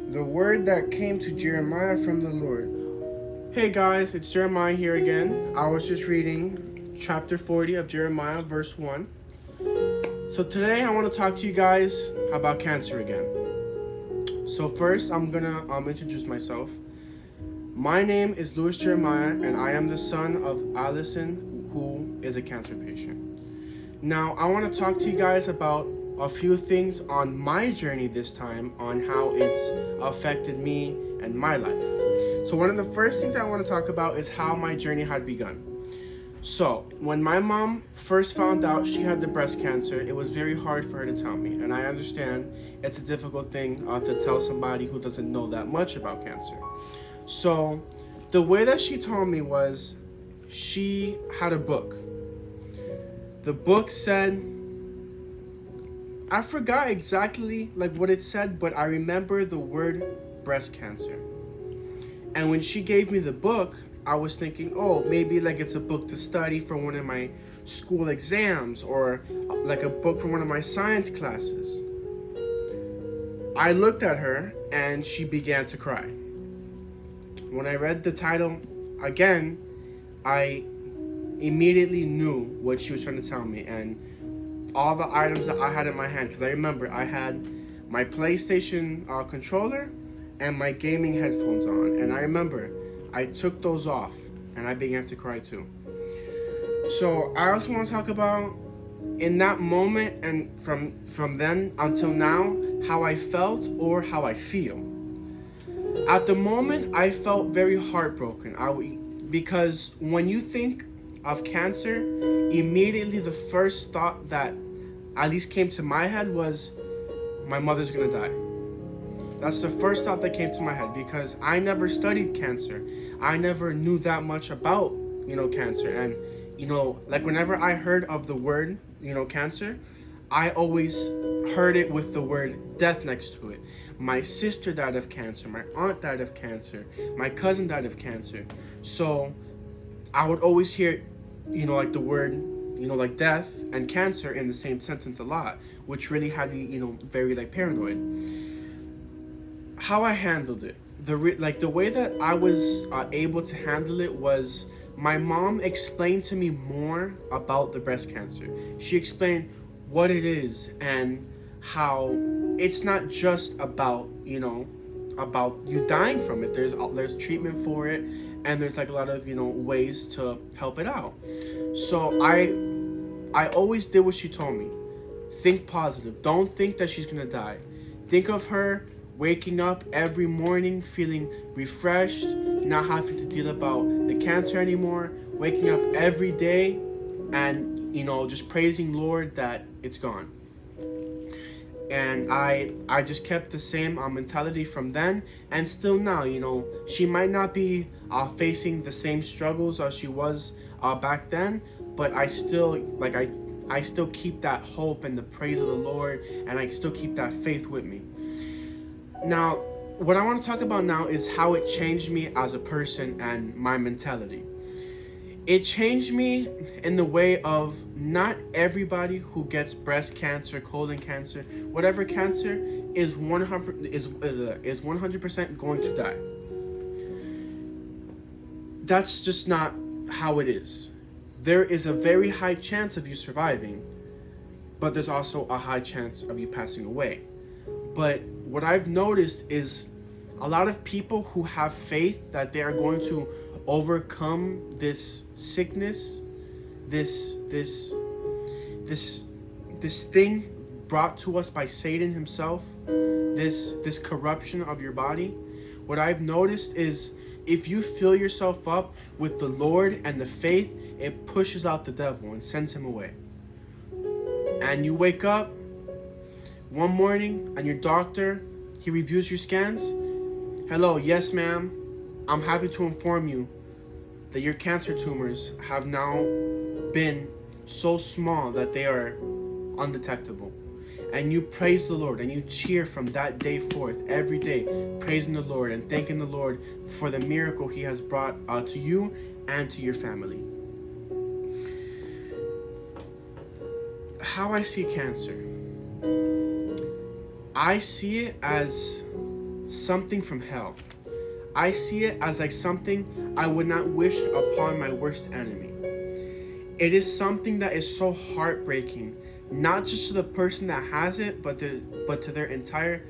The word that came to Jeremiah from the Lord. Hey guys, it's Jeremiah here again. I was just reading chapter 40 of Jeremiah, verse 1. So today I want to talk to you guys about cancer again. So first I'm gonna introduce myself. My name is Louis Jeremiah and I am the son of Allison, who is a cancer patient. Now I want to talk to you guys about a few things on my journey this time on how it's affected me and my life. So one of the first things I want to talk about is how my journey had begun. So when my mom first found out she had the breast cancer, it was very hard for her to tell me, and I understand it's a difficult thing to tell somebody who doesn't know that much about cancer. So the way that she told me was she had a book. The book said, I forgot exactly like what it said, but I remember the word breast cancer. And when she gave me the book, I was thinking, oh, maybe like it's a book to study for one of my school exams or like a book for one of my science classes. I looked at her and she began to cry. When I read the title again, I immediately knew what she was trying to tell me, and all the items that I had in my hand, because I remember I had my PlayStation controller and my gaming headphones on, and I remember I took those off and I began to cry too. So I also want to talk about in that moment and from then until now how I felt or how I feel. At the moment I felt very heartbroken. Because when you think of cancer, immediately the first thought that at least came to my head was my mother's gonna die. That's the first thought that came to my head because I never studied cancer. I never knew that much about, cancer. And, like whenever I heard of the word, cancer, I always heard it with the word death next to it. My sister died of cancer, my aunt died of cancer, my cousin died of cancer. So I would always hear, like the word, like death and cancer in the same sentence a lot, which really had me, very like paranoid. How I handled it, the way that I was able to handle it was my mom explained to me more about the breast cancer. She explained what it is and how it's not just about about you dying from it. There's treatment for it, and there's like a lot of ways to help it out. So I always did what she told me. Think positive. Don't think that she's gonna die. Think of her waking up every morning feeling refreshed, not having to deal about the cancer anymore, waking up every day and just praising Lord that it's gone. And I just kept the same mentality from then and still now. She might not be facing the same struggles as she was back then, but I still I still keep that hope and the praise of the Lord, and I still keep that faith with me. Now, what I want to talk about now is how it changed me as a person and my mentality. It changed me in the way of not everybody who gets breast cancer, colon cancer, whatever cancer is 100% going to die. That's just not how it is. There is a very high chance of you surviving, but there's also a high chance of you passing away. But what I've noticed is a lot of people who have faith that they are going to overcome this sickness, this thing brought to us by Satan himself, this corruption of your body. What I've noticed is if you fill yourself up with the Lord and the faith, it pushes out the devil and sends him away. And you wake up one morning and your doctor, he reviews your scans. Hello, yes ma'am, I'm happy to inform you that your cancer tumors have now been so small that they are undetectable. And you praise the Lord and you cheer from that day forth every day, praising the Lord and thanking the Lord for the miracle he has brought to you and to your family. How I see cancer. I see it as something from hell. I see it as like something I would not wish upon my worst enemy. It is something that is so heartbreaking, not just to the person that has it, but to their entire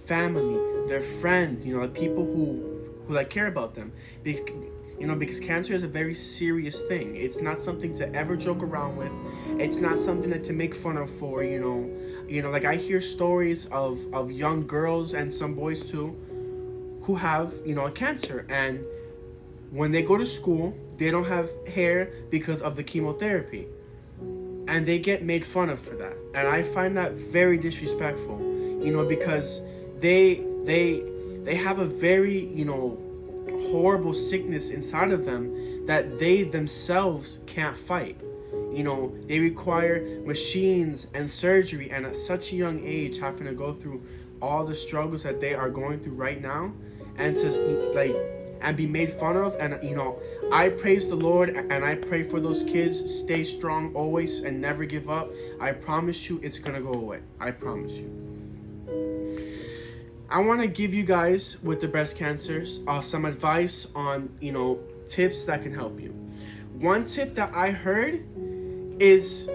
family, their friends, the people who like care about them. Because cancer is a very serious thing. It's not something to ever joke around with. It's not something that to make fun of for, like I hear stories of young girls and some boys too who have, cancer, and when they go to school, they don't have hair because of the chemotherapy. And they get made fun of for that. And I find that very disrespectful, because they have a very, horrible sickness inside of them that they themselves can't fight. They require machines and surgery, and at such a young age having to go through all the struggles that they are going through right now, and and be made fun of. And I praise the Lord and I pray for those kids. Stay strong always and never give up. I promise you it's gonna go away. I promise you. I want to give you guys with the breast cancers some advice on tips that can help you. One tip that I heard is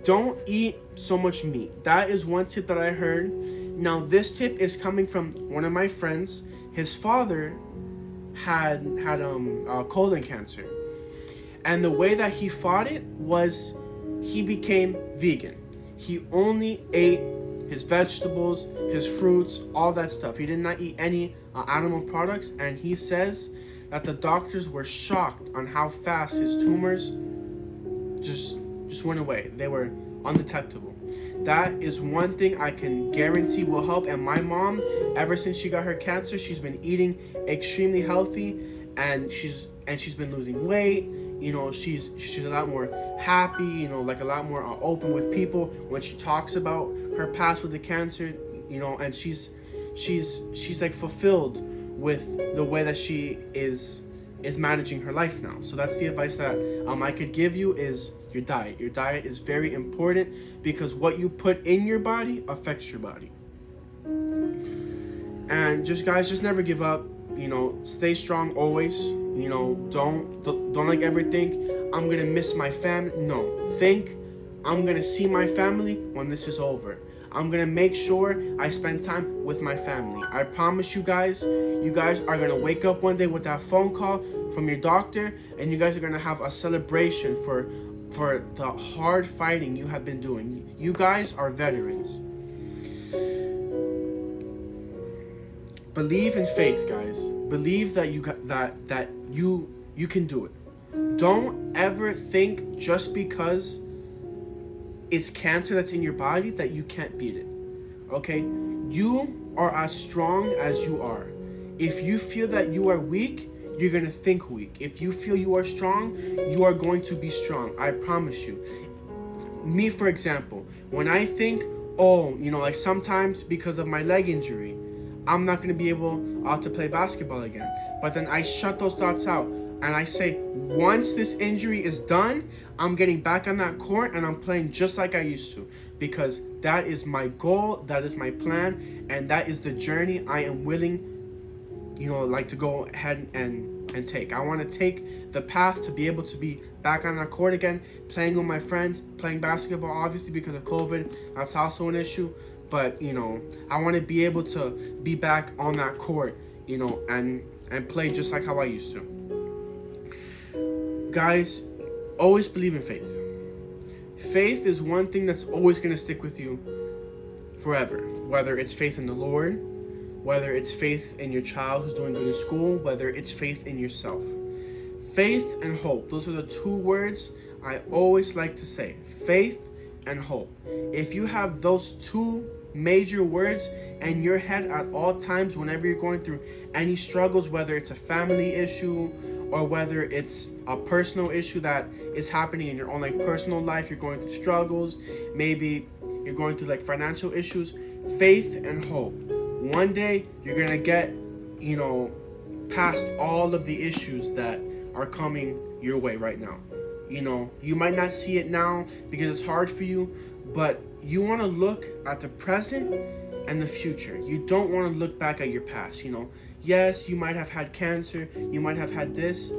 don't eat so much meat. That is one tip that I heard. Now this tip is coming from one of my friends. His father had colon cancer, and the way that he fought it was he became vegan. He only ate his vegetables, his fruits, all that stuff. He did not eat any animal products, and he says that the doctors were shocked on how fast his tumors just went away. They were undetectable. That is one thing I can guarantee will help. And my mom, ever since she got her cancer, she's been eating extremely healthy, and she's been losing weight. She's a lot more happy, like a lot more open with people when she talks about her past with the cancer, and she's like fulfilled with the way that she is managing her life now. So that's the advice that I could give you is your diet. Your diet is very important because what you put in your body affects your body. And just never give up. Stay strong always. Don't like ever think I'm gonna miss my family. No, think I'm gonna see my family when this is over. I'm gonna make sure I spend time with my family. I promise you guys are gonna wake up one day with that phone call from your doctor, and you guys are gonna have a celebration for the hard fighting you have been doing. You guys are veterans. Believe in faith, guys. Believe that you can do it. Don't ever think just because it's cancer that's in your body that you can't beat it. Okay? You are as strong as you are. If you feel that you are weak, you're going to think weak. If you feel you are strong, you are going to be strong. I promise you. Me, for example, when I think, like sometimes because of my leg injury, I'm not going to be able to play basketball again. But then I shut those thoughts out. And I say, once this injury is done, I'm getting back on that court and I'm playing just like I used to. Because that is my goal, that is my plan, and that is the journey I am willing, to go ahead and take. I want to take the path to be able to be back on that court again, playing with my friends, playing basketball, obviously because of COVID. That's also an issue. But, I want to be able to be back on that court, and play just like how I used to. Guys, always believe in faith. Faith is one thing that's always going to stick with you forever. Whether it's faith in the Lord, whether it's faith in your child who's doing good in school, whether it's faith in yourself. Faith and hope. Those are the two words I always like to say. Faith and hope. If you have those two major words in your head at all times, whenever you're going through any struggles, whether it's a family issue or whether it's a personal issue that is happening in your own personal life, you're going through struggles, maybe you're going through financial issues, faith and hope. One day you're gonna get past all of the issues that are coming your way right now. You might not see it now because it's hard for you, but you want to look at the present and the future. You don't want to look back at your past, Yes, you might have had cancer, you might have had this.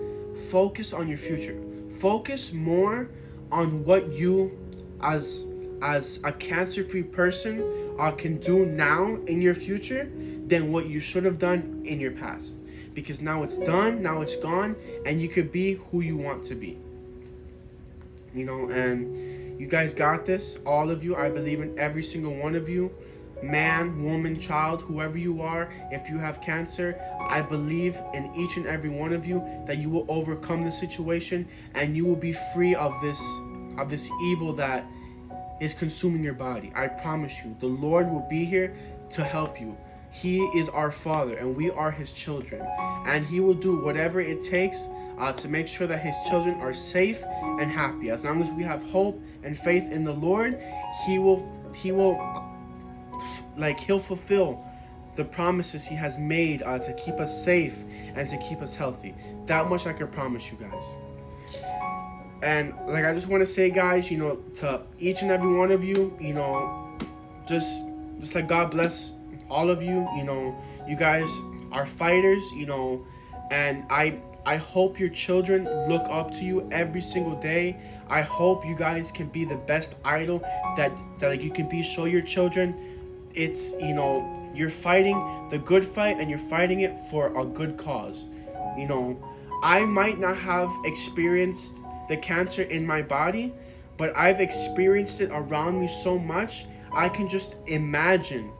Focus on your future. Focus more on what you as a cancer-free person can do now in your future than what you should have done in your past. Because now it's done, now it's gone, and you could be who you want to be. And you guys got this, all of you. I believe in every single one of you. Man, woman, child, whoever you are, if you have cancer, I believe in each and every one of you that you will overcome the situation and you will be free of this evil that is consuming your body. I promise you, the Lord will be here to help you. He is our Father and we are His children, and He will do whatever it takes to make sure that His children are safe and happy. As long as we have hope and faith in the Lord, He'll fulfill the promises He has made to keep us safe and to keep us healthy. That much I can promise you guys. And I just want to say, guys, to each and every one of you, just like God bless all of you. You guys are fighters, and I hope your children look up to you every single day. I hope you guys can be the best idol that you can be. Show your children it's, you're fighting the good fight and you're fighting it for a good cause. I might not have experienced the cancer in my body, but I've experienced it around me so much, I can just imagine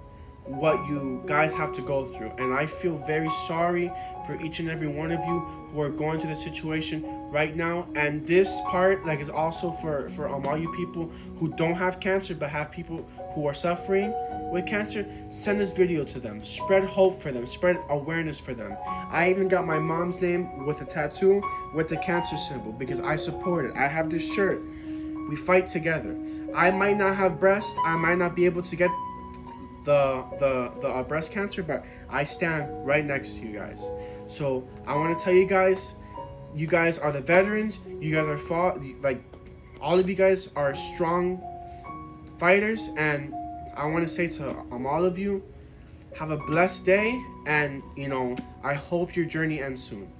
what you guys have to go through. And I feel very sorry for each and every one of you who are going through the situation right now. And this part is also for all you people who don't have cancer but have people who are suffering with cancer. Send this video to them. Spread hope for them. Spread awareness for them. I even got my mom's name with a tattoo with the cancer symbol because I support it. I have this shirt. We fight together. I might not have breasts. I might not be able to get the breast cancer, but I stand right next to you guys. So I want to tell you guys are the veterans. You guys are all of you guys are strong fighters, and I want to say to all of you, have a blessed day, and I hope your journey ends soon.